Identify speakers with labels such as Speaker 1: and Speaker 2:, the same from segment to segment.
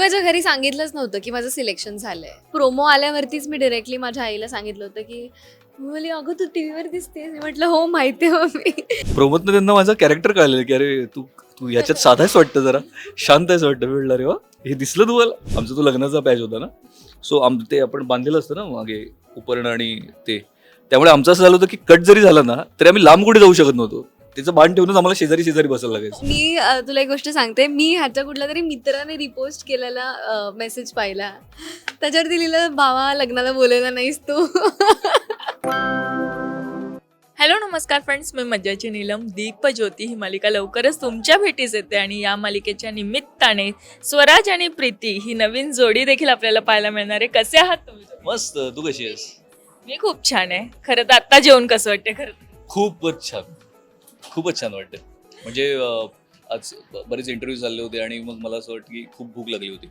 Speaker 1: माझ्या घरी सांगितलंच नव्हतं की माझं सिलेक्शन झालंय. प्रोमो आल्यावरतीच मी डायरेक्टली माझ्या आईला सांगितलं होतं की बोलली अगं तू टीव्हीवर दिसतेस. मी म्हटलं हो माहिती हो मी.
Speaker 2: प्रोमोतनं त्यांना माझं कॅरेक्टर कळलेलं की अरे तू तू याच्यात साधा आहेस वाटतं, जरा शांत आहेस वाटतं. मी म्हटलं अरे वा हे दिसलं तुम्हाला. आमचं तो लग्नाचा पॅच होता ना, सो ते आपण बांधलेलं असतं ना मागे उपरणं आणि ते, त्यामुळे आमचं असं झालं होतं की कट जरी झाला ना तरी आम्ही लांब कुठे जाऊ शकत नव्हतो. त्याचं बाण ठेवूनच आम्हाला शेजारी शेजारी बसायला लागायचं.
Speaker 1: मी तुला एक गोष्ट सांगते. मी ह्याच्या कुठल्या तरी मित्राने रिपोस्ट केलेला मेसेज पाहिला. त्याच्यावरती लिहिलं भावा लग्नाला बोलायला नाहीस तू.
Speaker 3: हॅलो नमस्कार फ्रेंड्स, मी मज्जाची नीलम. दीप ज्योती ही मालिका लवकरच तुमच्या भेटीस येते आणि या मालिकेच्या निमित्ताने स्वराज आणि प्रीती ही नवीन जोडी देखील आपल्याला पाहायला मिळणार आहे. कसे आहात तुम्ही?
Speaker 2: मस्त. तू कशी आहेस?
Speaker 3: मी खूप छान आहे. खरं तर आत्ता जेवण कसं वाटते? खरं
Speaker 2: खूपच छान, खूपच छान वाटतं. म्हणजे आज बरेच इंटरव्ह्यू झाले होते आणि मग मला असं वाटतं की खूप भूक लागली होती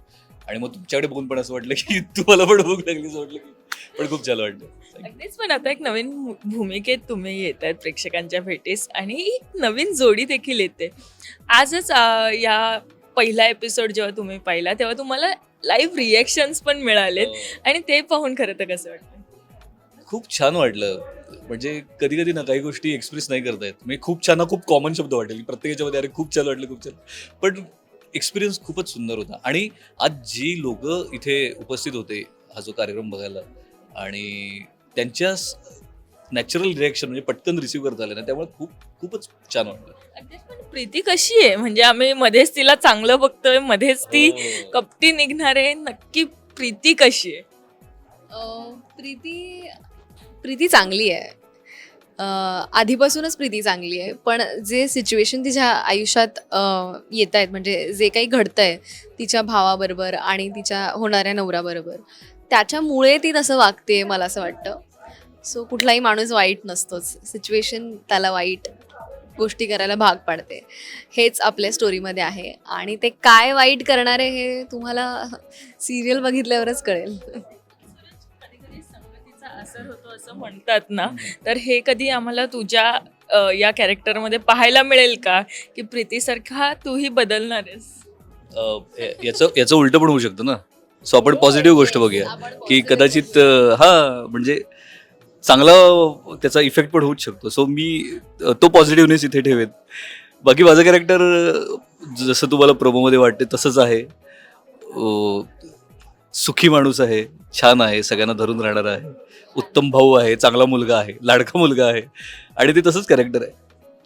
Speaker 2: आणि मग तुमच्याकडे बघून पण असं वाटलं की तुम्हाला पण भूक लागली असं वाटलं की, पण खूप छान वाटतं.
Speaker 3: अगदीच. पण आता एक नवीन भूमिकेत तुम्ही येत आहेत प्रेक्षकांच्या भेटीस आणि एक नवीन जोडी देखील येते. आजच या पहिला एपिसोड जेव्हा तुम्ही पाहिला तेव्हा तुम्हाला लाईव्ह रिॲक्शन्स पण मिळालेत आणि ते पाहून खरं तर कसं वाटतं?
Speaker 2: खूप छान वाटलं. म्हणजे कधी कधी ना काही गोष्टी एक्सप्रेस नाही करता येत. म्हणजे खूप छान हा खूप कॉमन शब्द वाटेल प्रत्येकाच्या मध्ये, अरे खूप छान वाटलं खूप छान, पण एक्सपिरियन्स खूपच सुंदर होता. आणि आज जी लोक इथे उपस्थित होते हा जो कार्यक्रम बघायला आणि त्यांच्या नॅचरल रिॲक्शन म्हणजे पटकन रिसीव्ह करता आले ना, त्यामुळे खूपच छान वाटलं.
Speaker 3: अगदीच. पण प्रीती कशी आहे? म्हणजे आम्ही मध्येच तिला चांगलं बघतोय, मध्येच ती कपटी निघणार आहे. नक्की प्रीती कशी आहे?
Speaker 1: प्रीती चांगली आहे. आधीपासूनच प्रीती चांगली आहे. पण जे सिच्युएशन तिच्या आयुष्यात येत आहेत, म्हणजे जे काही घडतंय तिच्या भावाबरोबर आणि तिच्या होणाऱ्या नवऱ्याबरोबर, त्याच्यामुळे ती तसं वागते मला असं वाटतं. सो कुठलाही माणूस वाईट नसतोच. सिच्युएशन त्याला वाईट गोष्टी करायला भाग पाडते. हेच आपल्या स्टोरीमध्ये आहे आणि ते काय वाईट करणार आहे हे तुम्हाला सिरियल बघितल्यावरच कळेल.
Speaker 3: कधी-कधी संगतीचा असर होतो असं म्हणतात ना, तर हे कधी आम्हाला तुझ्या या कॅरेक्टरमध्ये पाहायला मिळेल का, की प्रीतीसारखा तूही बदलणार आहेस?
Speaker 2: याचं उलटं पण होऊ शकतं ना. सो आपण पॉझिटिव्ह गोष्ट बघूया की कदाचित म्हणजे चांगला त्याचा इफेक्ट पण होऊच शकतो. सो मी तो पॉझिटिव्हनेस इथे ठेवेन. बाकी माझं कॅरेक्टर जसं तुम्हाला प्रोमोमध्ये वाटते तसंच आहे. सुखी माणूस आहे, छान आहे, सगळ्यांना धरून राहणारा आहे, उत्तम भाऊ आहे, चांगला मुलगा आहे, लाडका मुलगा आहे आणि ते तसंच कॅरेक्टर आहे.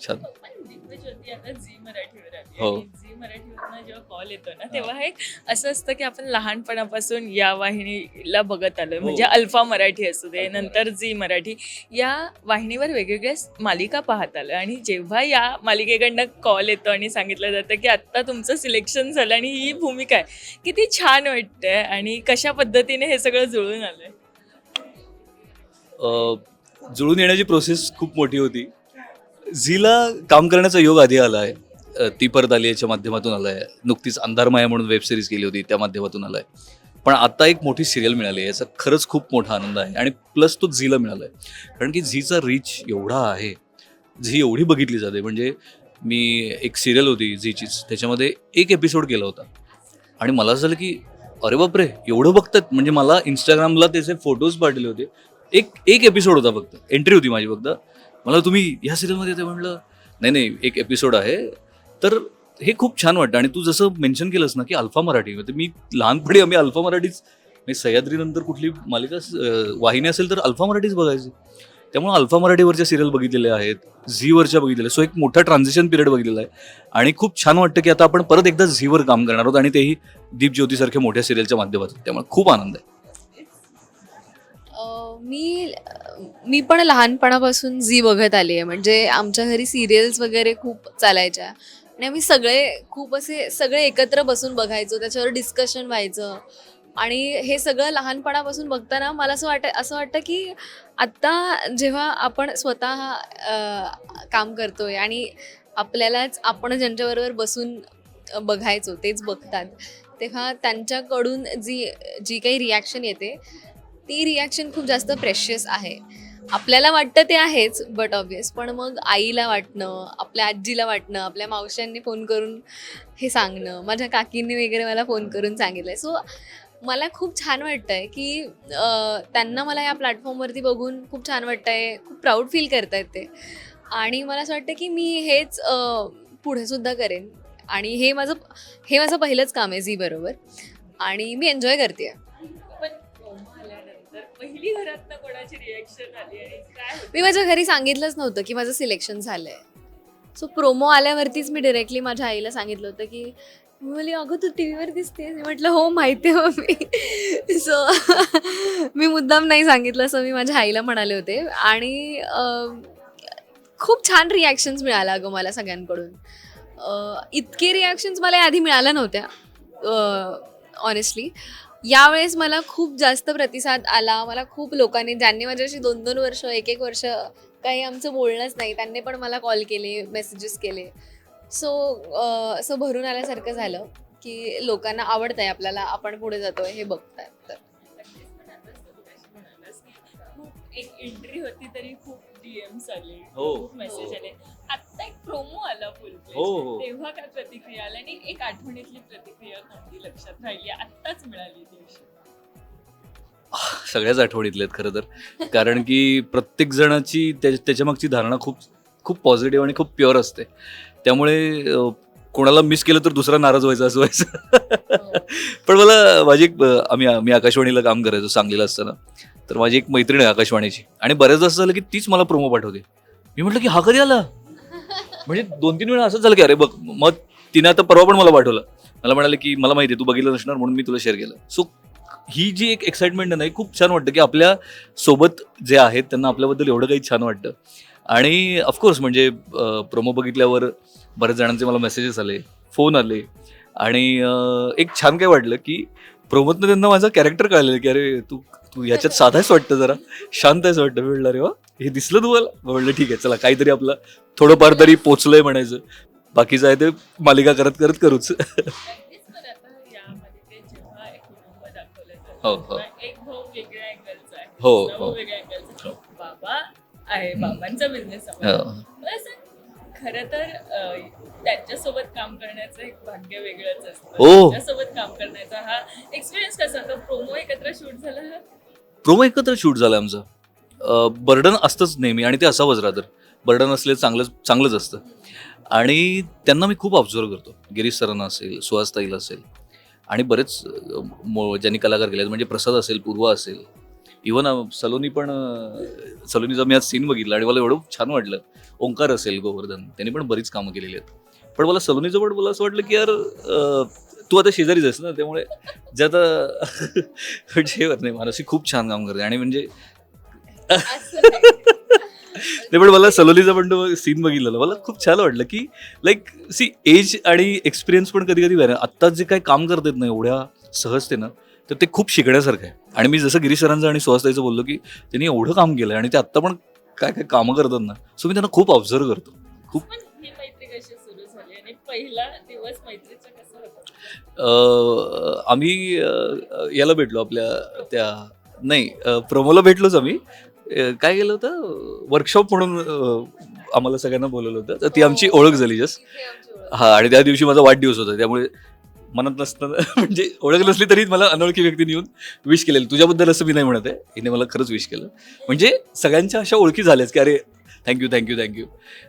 Speaker 2: छान.
Speaker 3: पण दिग्गज्योती आता झी मराठीवर आली
Speaker 2: हो.
Speaker 3: आणि झी मराठीवरनं जेव्हा कॉल येतो ना, तेव्हा एक असं असतं की आपण लहानपणापासून या वाहिनीला बघत आलोय. म्हणजे अल्फा मराठी असू दे, नंतर झी मराठी, या वाहिनीवर वेगवेगळ्या मालिका पाहत आलोय आणि जेव्हा या मालिकेकडनं कॉल येतो आणि सांगितलं जातं की आत्ता तुमचं सिलेक्शन झालं आणि ही भूमिका आहे, किती छान वाटतंय आणि कशा पद्धतीने हे सगळं जुळून आलंय?
Speaker 2: जुळून येण्याची प्रोसेस खूप मोठी होती. झीला काम करण्याचा योग आधी आला आहे. ती परत आली याच्या माध्यमातून आला आहे. नुकतीच अंधारमाया म्हणून वेब सिरीज केली होती त्या माध्यमातून आला आहे. पण आता एक मोठी सिरियल मिळाली आहे, याचा खरंच खूप मोठा आनंद आहे आणि प्लस तो झीला मिळाला आहे. कारण की झीचा रीच एवढा आहे, झी एवढी बघितली जाते. म्हणजे मी एक सिरियल होती झीचीच, त्याच्यामध्ये एक एपिसोड केला होता आणि मला असं झालं की अरे बापरे एवढं बघतात. म्हणजे मला इंस्टाग्रामला त्याचे फोटोज पाठवले होते. एक एपिसोड होता फक्त, एंट्री होती माझी फक्त. मला तुम्ही ह्या सिरियलमध्ये येते म्हटलं नाही एक एपिसोड आहे. तर हे खूप छान वाटतं. आणि तू जसं मेन्शन केलंस ना की अल्फा मराठी, म्हणजे मी लहानपणी आम्ही अल्फा मराठीच, म्हणजे सह्याद्रीनंतर कुठली मालिका वाहिनी असेल तर अल्फा मराठीच बघायची. त्यामुळे अल्फा मराठीवरच्या सिरियल बघितलेल्या आहेत, झीवरच्या बघितलेल्या. सो एक मोठा ट्रान्झिशन पिरियड बघितलेला आहे आणि खूप छान वाटतं की आता आपण परत एकदा झीवर काम करणार आहोत आणि तेही दीप ज्योतीसारख्या मोठ्या सिरियलच्या माध्यमातून. त्यामुळे खूप आनंद आहे.
Speaker 1: मी पण लहानपणापासून झी बघत आली आहे. म्हणजे आमच्या घरी सिरियल्स वगैरे खूप चालायच्या आणि आम्ही सगळे एकत्र बसून बघायचो. त्याच्यावर डिस्कशन व्हायचं आणि हे सगळं लहानपणापासून बघताना मला असं वाटतं की आत्ता जेव्हा आपण स्वतः काम करतोय आणि आपण ज्यांच्याबरोबर बसून बघायचो तेच बघतात, तेव्हा त्यांच्याकडून जी काही रिॲक्शन येते ती रिॲक्शन खूप जास्त प्रेशियस आहे. आपल्याला वाटतं ते आहेच बट ऑब्विस, पण मग आईला वाटणं, आपल्या आजीला वाटणं, आपल्या मावशांनी फोन करून हे सांगणं, माझ्या काकींनी वगैरे मला फोन करून सांगितलंय. सो मला खूप छान वाटतंय की त्यांना मला या प्लॅटफॉर्मवरती बघून खूप छान वाटतंय, खूप प्राऊड फील करतायत ते. आणि मला असं वाटतं की मी हेच पुढे सुद्धा करेन. आणि हे माझं पहिलंच काम आहे झी बरोबर, आणि मी एन्जॉय करते.
Speaker 3: पण प्रोमो आल्यानंतर पहिली घरातनं कोणाची रिएक्शन आली आणि काय होतं?
Speaker 1: मी माझ्या घरी सांगितलंच नव्हतं की माझं सिलेक्शन झालंय. सो प्रोमो आल्यावरतीच मी डिरेक्टली माझ्या आईला सांगितलं होतं की मी म्हणली, अगं तू टी व्हीवर दिसतेस. मी म्हटलं हो माहिती आहे मी. सो मी मुद्दाम नाही सांगितलं असं मी माझ्या आईला म्हणाले होते. आणि खूप छान रिॲक्शन्स मिळाल्या अगं मला सगळ्यांकडून. इतके रिॲक्शन्स मला आधी मिळाल्या नव्हत्या ऑनेस्टली. यावेळेस मला खूप जास्त प्रतिसाद आला. मला खूप लोकांनी, ज्यांनी माझ्याशी 2-2 वर्ष, 1-1 वर्ष काही आमचं बोलणंच नाही, त्यांनी पण मला कॉल केले, मेसेजेस केले. सो असं भरून आल्यासारखं झालं की लोकांना आवडतंय आपल्याला, आपण पुढे जातोय हे बघतायत तर.
Speaker 3: नक्कीच. पण आताच तू मगाशी म्हणालास की खूप एक एंट्री होती तरी खूप डीएम्स आले,
Speaker 2: हो.
Speaker 3: खूप मेसेज आले. आता एक प्रोमो आला फुल
Speaker 2: हो, हो.
Speaker 3: तेव्हा काय प्रतिक्रिया आल्या आणि एक आठवणीतली प्रतिक्रिया कोणती लक्षात राहिली आत्ताच मिळाली ती अशी?
Speaker 2: सगळ्याच आठवणीतल्या आहेत खरं तर. कारण की प्रत्येक जणाची त्याच्यामागची धारणा खूप खूप पॉझिटिव्ह आणि खूप प्युअर असते. त्यामुळे कोणाला मिस केलं तर दुसरा नाराज व्हायचा असं व्हायचं. पण मला माझी एक मी आकाशवाणीला काम करायचो सांगलीला असताना. तर माझी एक मैत्रीण आहे आकाशवाणीची, आणि बऱ्याचदा असं झालं की तीच मला प्रोमो पाठवते. मी म्हटलं की हा कधी आला, म्हणजे 2-3 वेळा असंच झालं की अरे बघ. मग तिने आता परवा पण मला पाठवलं. मला म्हणाले की मला माहिती आहे तू बघितलं नसणार म्हणून मी तुला शेअर केलं. सो ही जी एक एक्साइटमेंट आहे ना, खूप छान वाटतं की आपल्या सोबत जे आहेत त्यांना आपल्याबद्दल एवढं काही छान वाटतं. आणि ऑफकोर्स म्हणजे प्रोमो बघितल्यावर बऱ्याच जणांचे मला मेसेजेस आले, फोन आले. आणि एक छान काय वाटलं की प्रोमोतनं त्यांना माझं कॅरेक्टर कळलेलं की अरे तू तू ह्याच्यात साधा आहेस वाटतं, जरा शांत आहेस वाटतं. मी म्हटलं अरे वा हे दिसलं तुम्हाला. म्हटलं ठीक आहे चला, काहीतरी आपलं थोडंफार तरी पोचलंय म्हणायचं. बाकीचं आहे ते मालिका करत करत करूच.
Speaker 3: नक्कीच. पण आता यामध्ये ते जेव्हा एक कुटुंब दाखवलं
Speaker 2: हो,
Speaker 3: जातं
Speaker 2: हो.
Speaker 3: तेव्हा एक भाऊ वेगळ्या अँगलचा आहे,
Speaker 2: हो,
Speaker 3: दुसरा भाऊ
Speaker 2: हो.
Speaker 3: वेगळ्या अँगलचा आहे, बाबा आहे, बाबांचा बिझनेस
Speaker 2: हो.
Speaker 3: मला सांग, खरं तर त्यांच्यासोबत काम करण्याचं एक भाग्य वेगळंच असतं.
Speaker 2: हो.
Speaker 3: त्यांच्यासोबत काम करण्याचा हा एक्सपिरियन्स कसा होता? प्रोमो एकत्र शूट झाला हा?
Speaker 2: प्रोमो एकत्र शूट झालं आमचं. बर्डन असतंच नेहमी, आणि ते असावंच राहतं. बर्डन असले चांगलंच असतं. आणि त्यांना मी खूप ऑब्झर्व करतो. गिरीश सरांना असेल, सुहासताईला असेल, आणि बरेच ज्यांनी कलाकार केले म्हणजे प्रसाद असेल, पूर्वा असेल, इव्हन सलोनीचा मी आज सीन बघितला आणि मला एवढं छान वाटलं. ओंकार असेल, गोवर्धन, त्यांनी पण बरीच कामं केलेली आहेत. पण मला सलोनीचं पण मला असं वाटलं की यार तू आता शेजारीच आहेस ना, त्यामुळे जे आता म्हणजे नाही, मानसी खूप छान काम करते. आणि म्हणजे ते पण मला सलोनीचा पण तो सीन बघितलेला मला खूप छान वाटलं की लाईक एज आणि एक्सपिरियन्स पण कधी कधी आत्ता जे काही काम करतात ना एवढ्या सहजतेनं, तर ते खूप शिकण्यासारखं आहे. आणि मी जसं गिरीश सरांचं आणि सुहासताईचं बोललो की त्यांनी एवढं काम केलंय आणि ते आत्ता पण काय काय कामं करतात ना, सो मी त्यांना खूप ऑब्झर्व करतो खूप.
Speaker 3: पण ही मैत्री कशी सुरू झाली आणि पहिला दिवस मैत्रीचा कसा होता?
Speaker 2: आम्ही याला भेटलो आपल्या त्या नाही प्रोमोला भेटलोच आम्ही. काय केलं होतं, वर्कशॉप म्हणून आम्हाला सगळ्यांना बोलवलं होतं, तर ती आमची ओळख झाली जस्ट. हा, आणि त्या दिवशी माझा वाढदिवस होता, त्यामुळे मनात नसताना म्हणजे ओळख नसली तरी मला अनोळखी व्यक्तीने येऊन विश केलेलं. तुझ्याबद्दल असं मी नाही म्हणत आहे, हिने मला खरंच विश केलं. म्हणजे सगळ्यांच्या अशा ओळखी झाल्याच की अरे थँक्यू थँक्यू थँक्यू.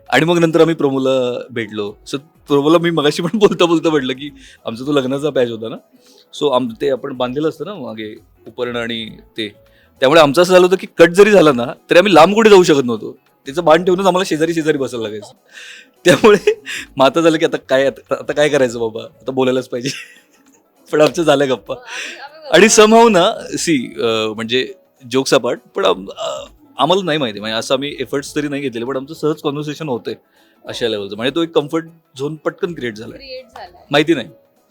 Speaker 2: आणि मग नंतर आम्ही प्रोमोला भेटलो. सो प्रोमोला मी मगाशी पण बोलता म्हटलं की आमचा तो लग्नाचा पॅच होता ना, सो ते आपण बांधलेलं असतं ना मागे उपरणं आणि ते, त्यामुळे आमचं असं झालं होतं की कट जरी झाला ना तरी आम्ही लांब कुठे जाऊ शकत नव्हतो. त्याचं बाण ठेवूनच आम्हाला शेजारी शेजारी बसायला लागायचं. त्यामुळे मग आता झालं की आता काय करायचं बाबा, आता बोलायलाच पाहिजे. पण आमच्या झाल्या गप्पा. आणि समहाऊ ना म्हणजे जोक्स अपार्ट, पण आम्हाला नाही माहिती, म्हणजे असं आम्ही एफर्ट्स तरी नाही घेतलेले, पण आमचं सहज कॉन्व्हर्सेशन होतंय अशा लेवलचं. म्हणजे तो एक कम्फर्ट झोन पटकन क्रिएट झालाय. माहिती नाही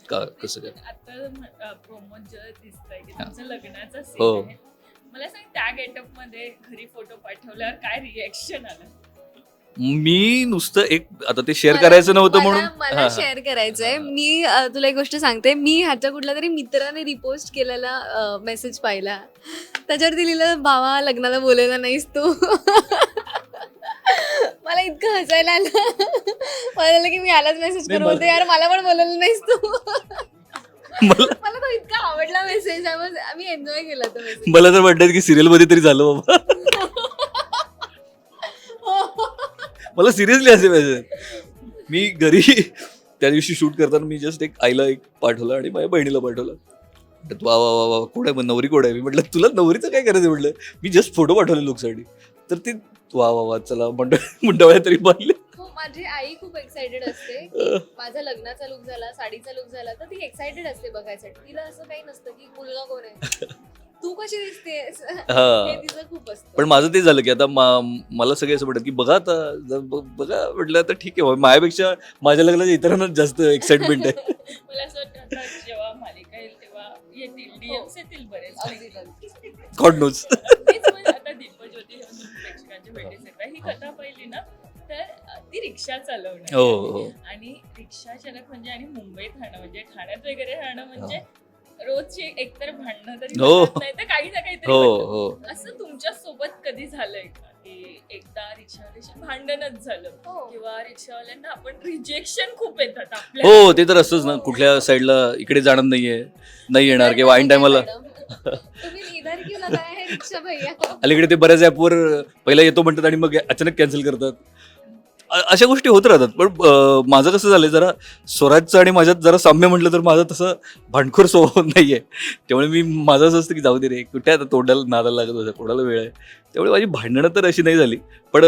Speaker 2: का कसं काय.
Speaker 3: आता प्रोमो जे दिसतंय की तुमचं लग्नाचा
Speaker 2: हो.
Speaker 3: सीन आहे, मला सांग त्या गेटअप मध्ये घरी फोटो पाठवल्यावर काय रिएक्शन आलं?
Speaker 2: मी नुसतं एक आता ते शेअर करायचं नव्हतं म्हणून
Speaker 1: मला शेअर करायचंय. मी तुला एक गोष्ट सांगते. मी ह्याच्या कुठल्या तरी मित्राने रिपोस्ट केलेला मेसेज पाहिला. त्याच्यावरती लिहिलं, भावा लग्नाला बोलायला नाहीस तू. मला इतकं हसायला आलं. मला झालं की मी यालाच मेसेज करू बोलते, यार मला पण बोलायला नाहीस तू. मला तो इतका आवडला मेसेज. आम्ही एन्जॉय केला तो मेसेज.
Speaker 2: मला तर वाटतं की सिरियल मध्ये तरी झालं बाबा. मला सिरियसली असे मेसेज. मी घरी त्या दिवशी शूट करताना मी जस्ट एक आईला एक पाठवलं आणि माझ्या बहिणीला पाठवलं. वा वा वा वा कोण आहे, नवरी कोण आहे. मी म्हटलं तुला नवरीचं काय करायचं म्हटलं, मी जस्ट फोटो पाठवले लुकसाठी. तर ते वा वा वा चला मुंडावळ्या तरी बांधले.
Speaker 1: माझी आई खूप एक्साइटेड असते. माझा लग्नाचा लुक झाला, साडीचा लुक झाला तर ती एक्साइटेड असते बघायसाठी. तिला असं काही नसतं की मुलगा कोण आहे, तू कशी दिसतेस, हे तिचं खूप असतं.
Speaker 2: पण माझं ते झालं की आता मला सगळे असं म्हणतात की बघा आता बघा म्हटलं आता ठीक आहे, माझ्यापेक्षा माझ्या लग्नाच्या इतरांनाच जास्त एक्साइटमेंट आहे.
Speaker 3: मला असं वाटतं आता जेव्हा मालिका येईल तेव्हा येतील DMs येतील बरेच.
Speaker 2: God knows.
Speaker 3: आता दीपज्योती प्रेक्षकांच्या भेटीसाठी ही कथा पाहिली ना तर ती रिक्षा चालवणं
Speaker 2: हो.
Speaker 3: आणि रिक्षा चालक म्हणजे आणि मुंबईत राहणं म्हणजे ठाण्यात वगैरे राहणं म्हणजे रोजची एकतर भांडणं तरी
Speaker 2: हो.
Speaker 3: होत नाही तर काही ना काहीतरी
Speaker 2: हो
Speaker 3: होतं.
Speaker 2: हो.
Speaker 3: असं तुमच्या सोबत कधी झालंय का की एकदा रिक्षावाल्याशी भांडणच झालं किंवा रिक्षावाल्यांना आपण रिजेक्शन खूप येतात आपल्या.
Speaker 2: हो ते तर असतंच ना, कुठल्या साईडला इकडे जाणार नाहीये, नाही येणार किंवा ऐन टायमाला.
Speaker 1: तुम्ही इधर क्यों लगाया है रिक्षा भैया.
Speaker 2: अलीकडे ते बऱ्याच ॲपवर पहिला येतो म्हणतात आणि मग अचानक कॅन्सल करतात. अशा गोष्टी होत राहतात. पण माझं कसं झालंय, जरा स्वराजचं आणि माझ्यात जरा साम्य म्हटलं तर माझं तसं भांडखोर स्वभाव नाहीये. त्यामुळे मी माझं असं असतं की जाऊ दे रे, कुठे आता तोंडाला नादाला लागत होतं, कोणाला वेळ आहे. त्यामुळे माझी भांडणं तर अशी नाही झाली. पण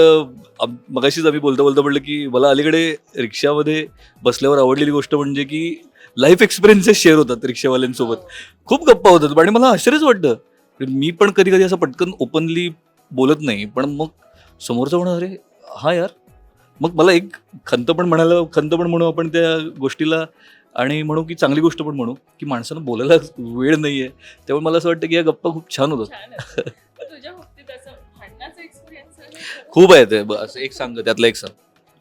Speaker 2: मगाशीच आम्ही बोलता म्हटलं की मला अलीकडे रिक्षामध्ये बसल्यावर आवडलेली गोष्ट म्हणजे की लाईफ एक्सपिरियन्सेस शेअर होतात रिक्षावाल्यांसोबत. खूप गप्पा होतात आणि मला आश्चर्यच वाटतं. मी पण कधी कधी असं पटकन ओपनली बोलत नाही, पण मग समोरचं म्हणा अरे हा यार, मग मला एक खंत पण म्हणू आपण त्या गोष्टीला आणि म्हणू की चांगली गोष्ट पण म्हणू की माणसानं बोलायला वेळ नाहीये. त्यामुळे मला असं वाटतं की या गप्पा खूप छान होतात.
Speaker 3: छान असतं. तुझ्या बाबतीत असं भांडणाचा एक्सपिरियन्स आहे?
Speaker 2: खूप आहे ते. असं एक सांग, त्यातलं एक सांग.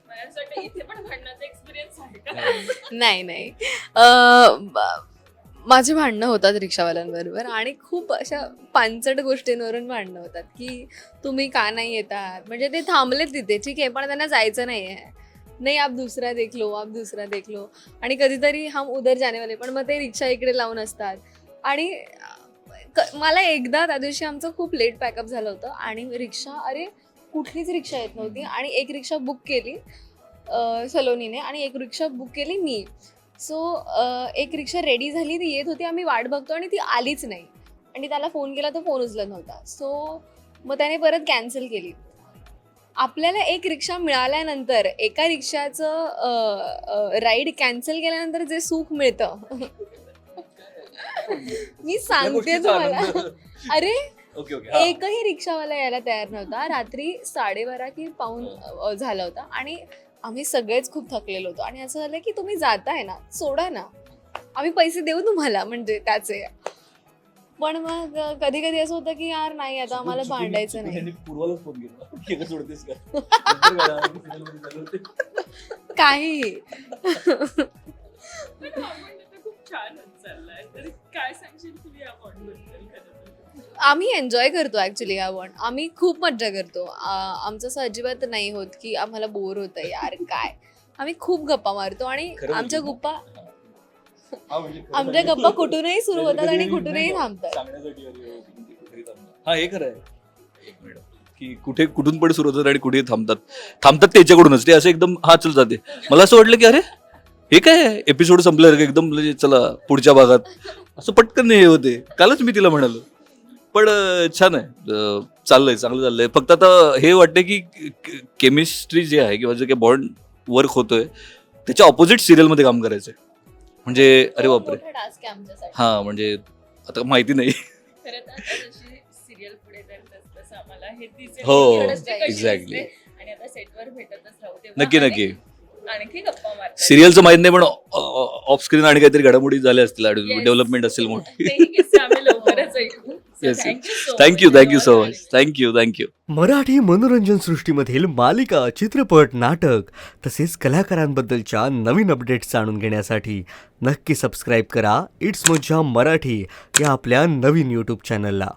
Speaker 3: मला असं वाटतं इथे पण भांडणाचा एक्सपिरियन्स आहे का?
Speaker 1: नाही. माझी भांडणं होतात रिक्षावाल्यांबरोबर आणि खूप अशा पांचट गोष्टींवरून भांडणं होतात की तुम्ही का नाही येतात. म्हणजे ते थांबलेत तिथे, ठीक आहे, पण त्यांना जायचं नाही आहे. नाही आप दूसरा देख लो. आणि कधीतरी हम उधर जाने वाले, पण मग ते रिक्षा इकडे लावून असतात. आणि मला एकदा त्या दिवशी आमचं खूप लेट पॅकअप झालं होतं आणि रिक्षा, अरे कुठलीच रिक्षा येत नव्हती. आणि एक रिक्षा बुक केली सलोनीने आणि एक रिक्षा बुक केली मी. सो एक रिक्षा रेडी झाली, ती येत होती, आम्ही वाट बघतो आणि ती आलीच नाही. आणि त्याला फोन केला, तो फोन उचलत नव्हता. सो मग त्याने परत कॅन्सल केली. आपल्याला एक रिक्षा मिळाल्यानंतर एका रिक्षाचं राईड कॅन्सल केल्यानंतर जे सुख मिळतं मी सांगते तुम्हाला. अरे एकही रिक्षावाला यायला तयार नव्हता. रात्री 12:30 की पाऊण झाला होता आणि आम्ही सगळेच खूप थकलेलो होतो. आणि असं झालं की तुम्ही जाताय ना, सोडा ना, आम्ही पैसे देऊ तुम्हाला, म्हणजे त्याचे. पण मग कधी कधी असं होतं की यार नाही, आता आम्हाला भांडायचं नाही. काही
Speaker 3: खूप छान चाललाय. तर काय सांगशील तू या बॉन्डबद्दल?
Speaker 1: आम्ही एन्जॉय करतो ऍक्च्युली हा बॉन्ड. आम्ही खूप मज्जा करतो. आमचं असं अजिबात नाही होत की आम्हाला बोर होतं यार काय. आम्ही खूप गप्पा मारतो आणि आमच्या गप्पा कुठूनही सुरू होतात आणि कुठूनही थांबतात.
Speaker 2: हा हे खरं आहे. एक मिनिट की कुठून पण सुरू होतात आणि कुठेही थांबतात त्याच्याकडूनच. ते असं एकदम हा चल जाते. मला असं वाटलं की अरे हे काय एपिसोड संपलं एकदम, म्हणजे चला पुढच्या भागात, असं पटकन नाही होते. कालच मी तिला म्हणालो. पण छान आहे, चांगलं चाललंय. फक्त आता हे वाटतं की केमिस्ट्री जे आहे किंवा जे काही बॉन्ड वर्क होतोय त्याच्या ऑपोजिट सिरियलमध्ये काम करायचंय. म्हणजे अरे बापरे, हा म्हणजे आता माहिती नाही.
Speaker 3: खरं तर आता जशी सिरियल पुढे जाईल तसं आम्हाला हे दिसेल
Speaker 2: हो,
Speaker 3: की खरंच ते कशी
Speaker 2: एक्झॅक्टली.
Speaker 3: असते. आणि आता सेटवर भेटतच राहू तेव्हा
Speaker 2: नक्की
Speaker 3: आणखी गप्पा मारतात.
Speaker 2: सिरियलचं माहित नाही, पण ऑफ स्क्रीन आणि काहीतरी घडामोडी झाल्या असतील, डेव्हलपमेंट असेल मोठी.
Speaker 3: तेही किस्से आम्ही लवकरच ऐकू.
Speaker 2: Yes
Speaker 3: thank you so
Speaker 2: thank you
Speaker 3: much.
Speaker 2: So much thank you.
Speaker 4: Marathi मनोरंजन सृष्टीमधील मालिका, चित्रपट, नाटक तसेच कलाकारांबद्दलच्या नवीन अपडेट्स जाणून घेण्यासाठी नक्की सबस्क्राईब करा इट्स मज्जा मराठी या आपल्या नवीन यूट्यूब चॅनलला.